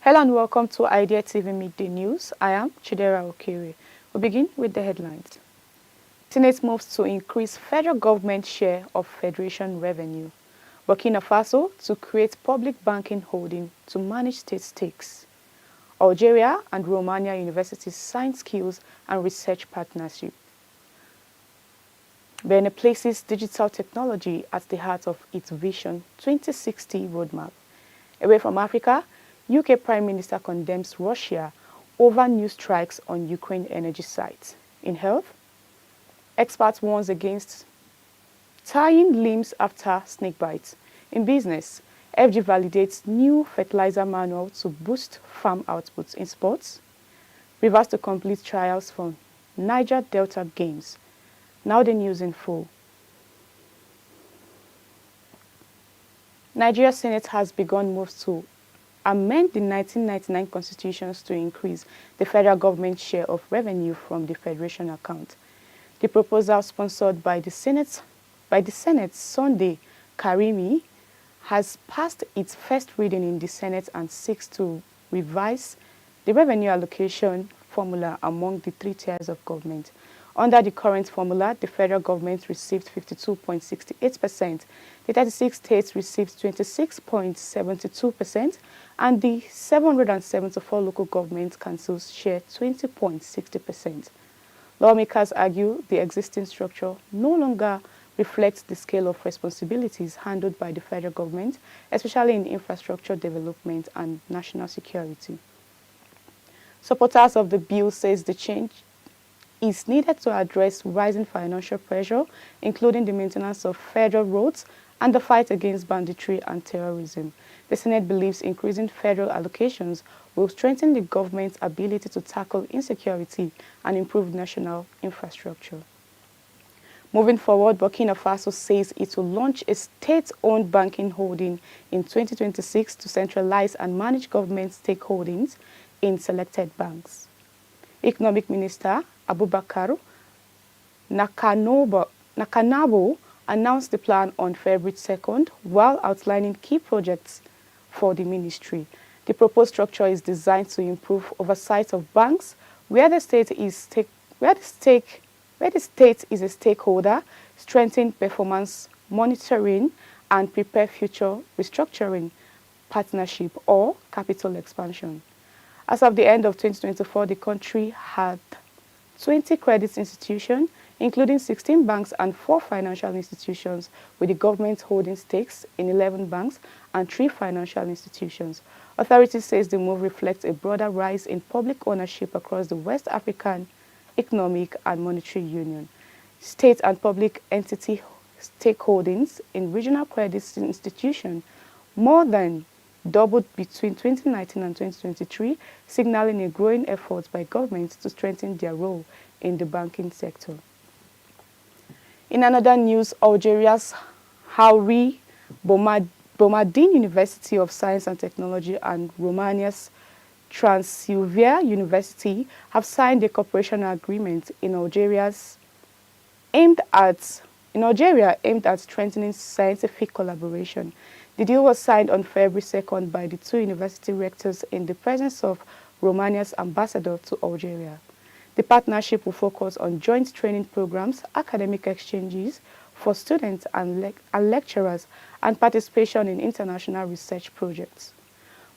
Hello and welcome to Idea TV Midday News. I am Chidera Okere. We begin with the headlines. Senate moves to increase federal government share of federation revenue. Burkina Faso to create public banking holding to manage state stakes. Algeria and Romania universities sign skills and research partnership. Benin places digital technology at the heart of its Vision 2060 roadmap. Away from Africa, UK Prime Minister condemns Russia over new strikes on Ukraine energy sites. In health, experts warns against tying limbs after snake bites. In business, FG validates new fertilizer manual to boost farm outputs. In sports, Rivers to complete trials for Niger Delta Games. Now the news in full. Nigeria Senate has begun moves to amend the 1999 constitutions to increase the federal government share of revenue from the federation account. The proposal, sponsored by the Senate Sunday Karimi, has passed its first reading in the Senate and seeks to revise the revenue allocation formula among the three tiers of government. Under the current formula, the federal government received 52.68%, the 36 states received 26.72%, and the 774 local government councils share 20.60%. Lawmakers argue the existing structure no longer reflects the scale of responsibilities handled by the federal government, especially in infrastructure development and national security. Supporters of the bill says the change is needed to address rising financial pressure, including the maintenance of federal roads and the fight against banditry and terrorism. The Senate believes increasing federal allocations will strengthen the government's ability to tackle insecurity and improve national infrastructure. Moving forward, Burkina Faso says it will launch a state-owned banking holding in 2026 to centralize and manage government stakeholdings in selected banks. Economic Minister Abubakar Nakanabo announced the plan on February 2nd while outlining key projects for the ministry. The proposed structure is designed to improve oversight of banks where the state is a stakeholder, strengthen performance monitoring, and prepare future restructuring, partnership, or capital expansion. As of the end of 2024, the country had 20 credit institutions, including 16 banks and 4 financial institutions, with the government holding stakes in 11 banks and 3 financial institutions. Authorities say the move reflects a broader rise in public ownership across the West African Economic and Monetary Union. State and public entity stakeholdings in regional credit institutions more than doubled between 2019 and 2023, signaling a growing effort by governments to strengthen their role in the banking sector. In another news, Algeria's Houari Boumediene University of Science and Technology and Romania's Transilvania University have signed a cooperation agreement in Algeria aimed at strengthening scientific collaboration. The deal was signed on February 2nd by the two university rectors in the presence of Romania's ambassador to Algeria. The partnership will focus on joint training programs, academic exchanges for students and lecturers, and participation in international research projects.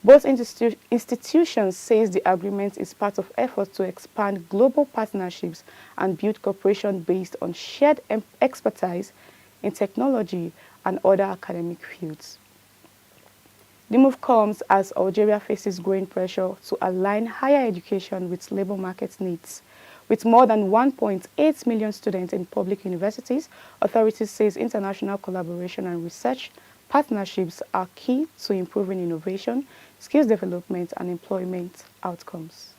Both institutions say the agreement is part of efforts to expand global partnerships and build cooperation based on shared expertise in technology and other academic fields. The move comes as Algeria faces growing pressure to align higher education with labor market needs. With more than 1.8 million students in public universities, authorities say international collaboration and research partnerships are key to improving innovation, skills development, and employment outcomes.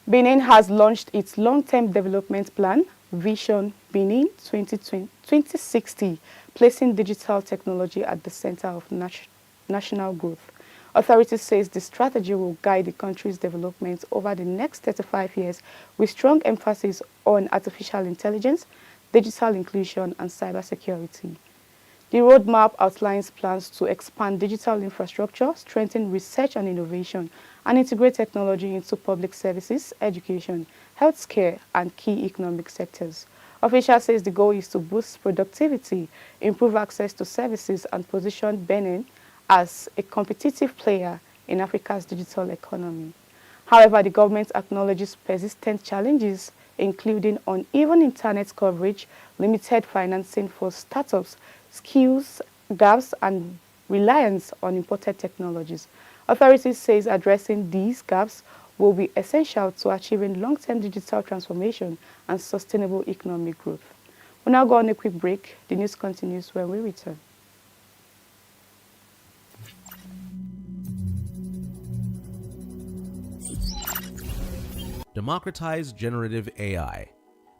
Benin has launched its long-term development plan, Vision Benin 2060, placing digital technology at the center of national growth. Authorities say the strategy will guide the country's development over the next 35 years with strong emphasis on artificial intelligence, digital inclusion, and cybersecurity. The roadmap outlines plans to expand digital infrastructure, strengthen research and innovation, and integrate technology into public services, education, healthcare, and key economic sectors. Officials says the goal is to boost productivity, improve access to services, and position Benin as a competitive player in Africa's digital economy. However, the government acknowledges persistent challenges, including uneven internet coverage, limited financing for startups, skills gaps, and reliance on imported technologies. Authorities say addressing these gaps will be essential to achieving long-term digital transformation and sustainable economic growth. We'll now go on a quick break. The news continues when we return. Democratize generative AI.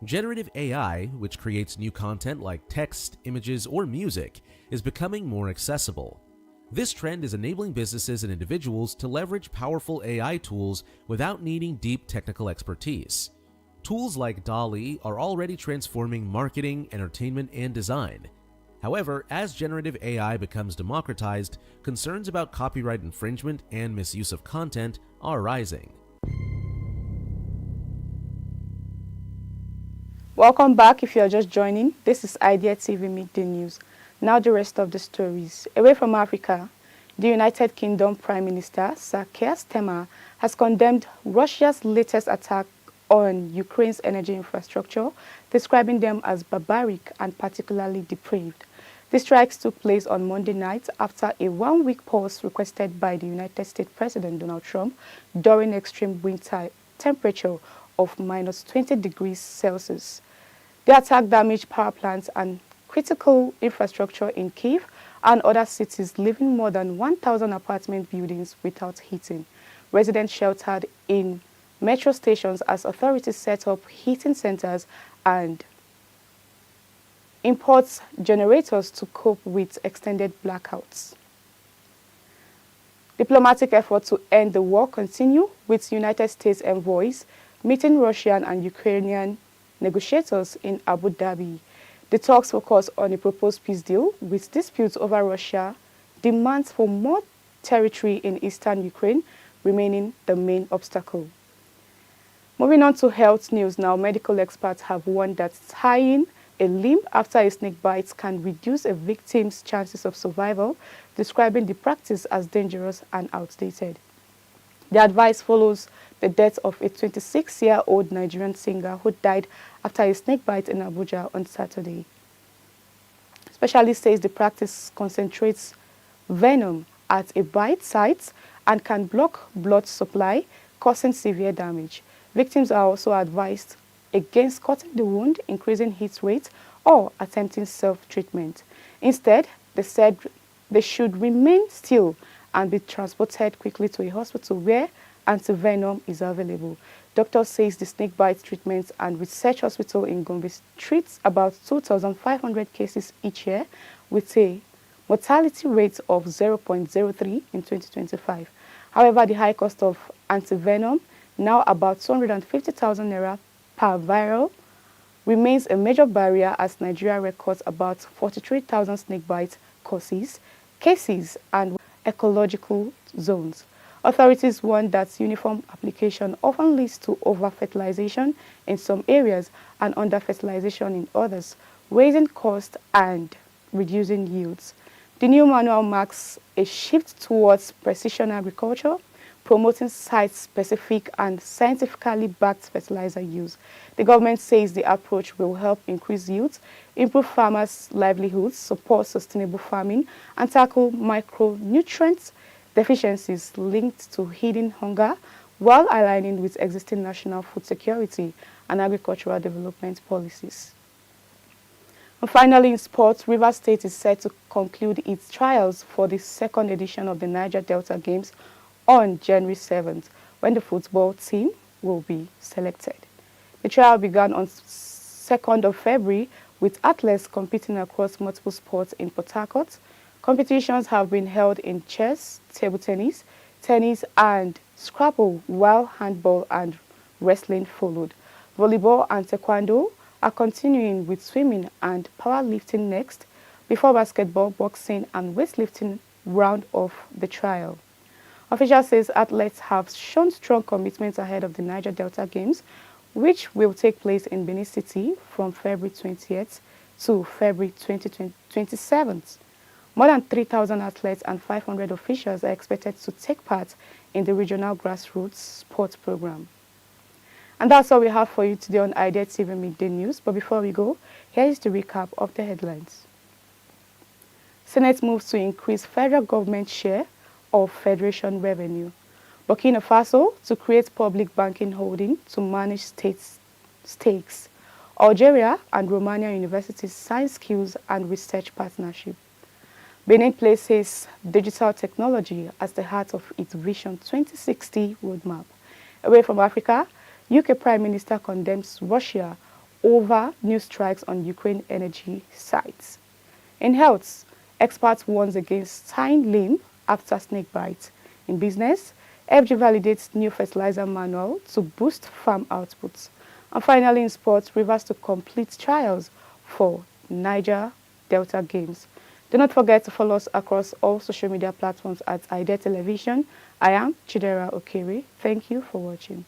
Generative AI, which creates new content like text, images, or music, is becoming more accessible. This trend is enabling businesses and individuals to leverage powerful AI tools without needing deep technical expertise. Tools like DALL-E are already transforming marketing, entertainment, and design. However, as generative AI becomes democratized, concerns about copyright infringement and misuse of content are rising. Welcome back if you are just joining. This is Idea TV Midday News. Now the rest of the stories. Away from Africa, the United Kingdom Prime Minister Sir Keir Starmer has condemned Russia's latest attack on Ukraine's energy infrastructure, describing them as barbaric and particularly depraved. The strikes took place on Monday night after a one-week pause requested by the United States President Donald Trump during extreme winter temperature of -20 degrees Celsius. The attack damaged power plants and critical infrastructure in Kyiv and other cities, leaving more than 1,000 apartment buildings without heating. Residents sheltered in metro stations as authorities set up heating centers and import generators to cope with extended blackouts. Diplomatic efforts to end the war continue, with United States envoys meeting Russian and Ukrainian negotiators in Abu Dhabi. The talks focus on a proposed peace deal, with disputes over Russia, demands for more territory in eastern Ukraine remaining the main obstacle. Moving on to health news now, medical experts have warned that tying a limb after a snake bite can reduce a victim's chances of survival, describing the practice as dangerous and outdated. The advice follows the death of a 26-year-old Nigerian singer who died after a snake bite in Abuja on Saturday. Specialist says the practice concentrates venom at a bite site and can block blood supply, causing severe damage. Victims are also advised against cutting the wound, increasing heat rate, or attempting self-treatment. Instead, they said they should remain still and be transported quickly to a hospital where antivenom is available. Doctors says the snake bite treatment and research hospital in Gombe treats about 2,500 cases each year with a mortality rate of 0.03 in 2025. However, the high cost of antivenom, now about 250,000 naira per vial, remains a major barrier as Nigeria records about 43,000 snake bite cases and ecological zones. Authorities warn that uniform application often leads to over-fertilization in some areas and under-fertilization in others, raising costs and reducing yields. The new manual marks a shift towards precision agriculture, promoting site-specific and scientifically backed fertilizer use. The government says the approach will help increase yields, improve farmers' livelihoods, support sustainable farming, and tackle micronutrient deficiencies linked to hidden hunger, while aligning with existing national food security and agricultural development policies. And finally, in sports, Rivers State is set to conclude its trials for the second edition of the Niger Delta Games on January 7th, when the football team will be selected. The trial began on 2nd of February with athletes competing across multiple sports in Port Harcourt. Competitions have been held in chess, table tennis, and Scrabble, while handball and wrestling followed. Volleyball and taekwondo are continuing, with swimming and powerlifting next. before basketball, boxing, and weightlifting round off the trial. Official says athletes have shown strong commitment ahead of the Niger Delta Games, which will take place in Benin City from February 20th to February 27th. More than 3,000 athletes and 500 officials are expected to take part in the regional grassroots sports program. And that's all we have for you today on Idea TV Midday News. But before we go, here is the recap of the headlines. Senate moves to increase federal government share of federation revenue. Burkina Faso to create public banking holding to manage stakes. Algeria and Romania universities sign skills and research partnership. Benin places digital technology as the heart of its Vision 2060 roadmap. Away from Africa, UK Prime Minister condemns Russia over new strikes on Ukraine energy sites. In health, experts warns against tying limb after snake bite. In business, FG validates new fertilizer manual to boost farm outputs. And finally, in sports, Rivers to complete trials for Niger Delta Games. Do not forget to follow us across all social media platforms at Idea Television. I am Chidera Okiri. Thank you for watching.